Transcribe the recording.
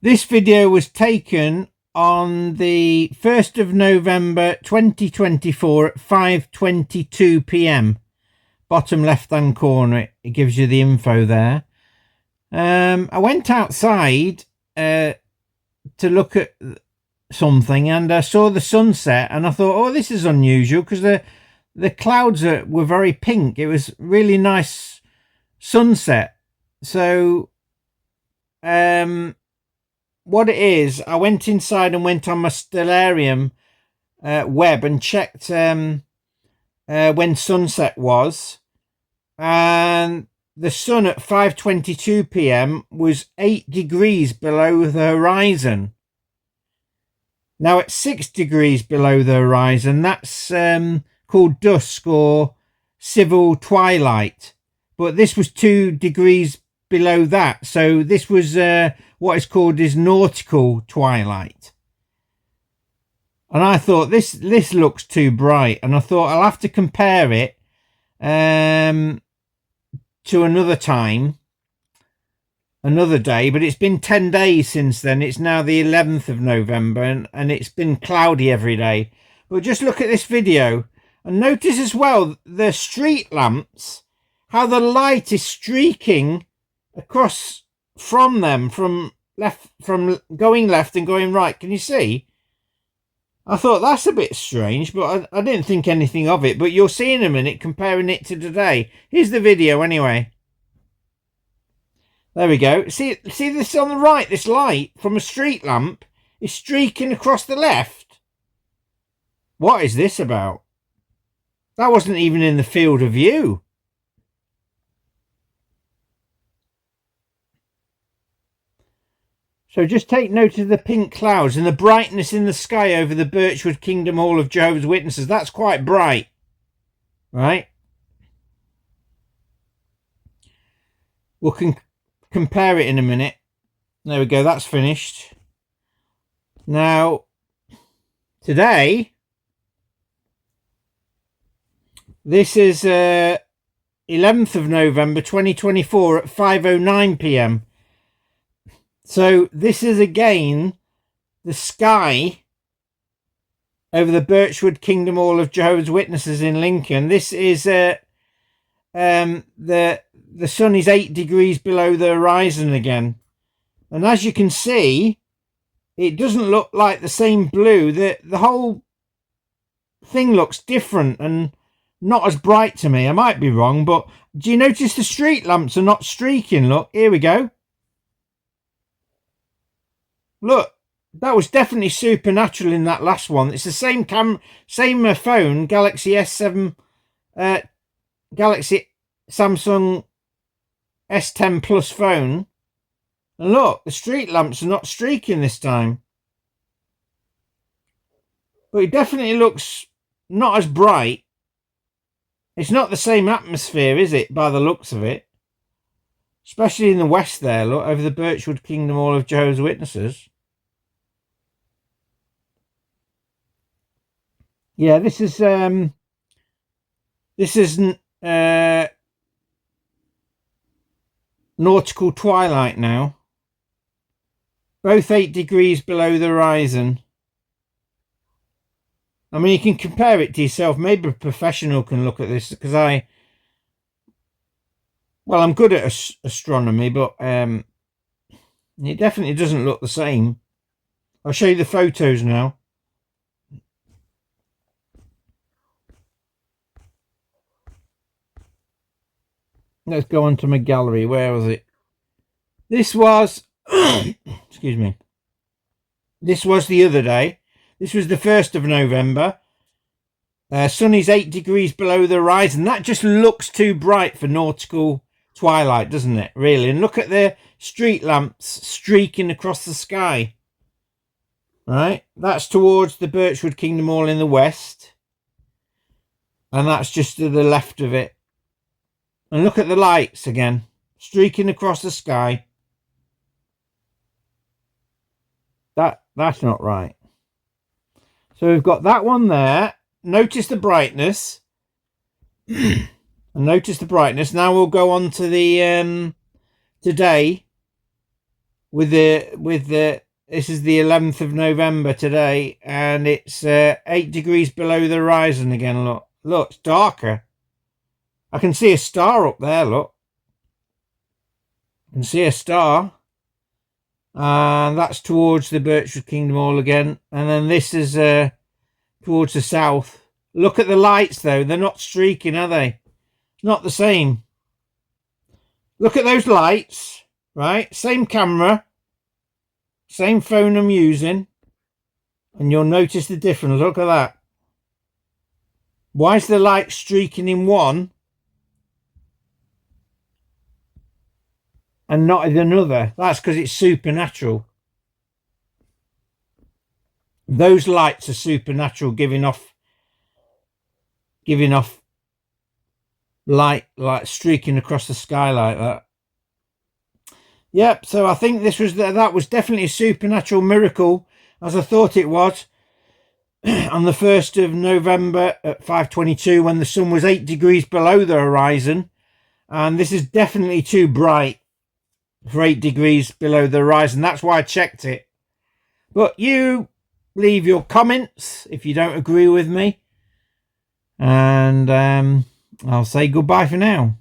This video was taken on the 1st of November 2024 at 5:22 p.m. Bottom left hand corner, it gives you the info there. I went outside to look at something, and I saw the sunset, and I thought, oh, this is unusual, because the clouds were very pink. It was really nice sunset. So what it is, I went inside and went on my Stellarium web and checked when sunset was, and the sun at 5:22 p.m. was 8 degrees below the horizon. Now at 6 degrees below the horizon, that's called dusk or civil twilight, but this was 2 degrees below that, so this was what is called nautical twilight. And I thought this looks too bright, and I thought I'll have to compare it to another time, another day. But it's been 10 days since then. It's now the 11th of November, and it's been cloudy every day. But just look at this video and notice as well the street lamps, how the light is streaking across from them, from going left and going right. Can you see? I thought that's a bit strange, but I didn't think anything of it. But you'll see in a minute, comparing it to today. Here's the video anyway. There we go. See this on the right? This light from a street lamp is streaking across the left. What is this about? That wasn't even in the field of view. So just take note of the pink clouds and the brightness in the sky over the Birchwood Kingdom Hall of Jehovah's Witnesses. That's quite bright, right? We'll compare it in a minute. There we go, that's finished. Now, today, this is 11th of November 2024 at 5:09 p.m. So this is again the sky over the Birchwood Kingdom Hall of Jehovah's Witnesses in Lincoln. This is the sun is 8 degrees below the horizon again, and as you can see, it doesn't look like the same blue. The whole thing looks different and not as bright to me. I might be wrong, but do you notice the street lamps are not streaking? Look, here we go. Look, that was definitely supernatural in that last one. It's the same phone, Galaxy S7, Galaxy Samsung S10 Plus phone. And look, the street lamps are not streaking this time. But it definitely looks not as bright. It's not the same atmosphere, is it, by the looks of it? Especially in the west there, look, over the Birchwood Kingdom Hall of Jehovah's Witnesses. Yeah, this is nautical twilight now. Both 8 degrees below the horizon. I mean, you can compare it to yourself. Maybe a professional can look at this, because I'm good at astronomy, but it definitely doesn't look the same. I'll show you the photos now. Let's go on to my gallery. Where was it? This was, excuse me. This was the other day. This was the 1st of November. Sun is 8 degrees below the horizon. That just looks too bright for nautical twilight, doesn't it? Really. And look at the street lamps streaking across the sky. Right. That's towards the Birchwood Kingdom Hall in the west. And that's just to the left of it. And look at the lights again, streaking across the sky. That's not right. So we've got that one there. Notice the brightness. And notice the brightness. Now we'll go on to the today, this is the 11th of November today, and it's 8 degrees below the horizon again. Look, it's darker. I can see a star up there. Look, I can see a star, and that's towards the Birchwood Kingdom Hall again. And then this is towards the south. Look at the lights, though. They're not streaking, are they? Not the same. Look at those lights, right? Same camera, same phone I'm using, and you'll notice the difference. Look at that. Why is the light streaking in one and not in another? That's because it's supernatural. Those lights are supernatural, giving off light, like streaking across the sky like that. Yep, so I think that was definitely a supernatural miracle, as I thought it was, on the 1st of November at 5:22, when the sun was 8 degrees below the horizon. And this is definitely too bright for 8 degrees below the horizon. That's why I checked it. But you leave your comments if you don't agree with me. And I'll say goodbye for now.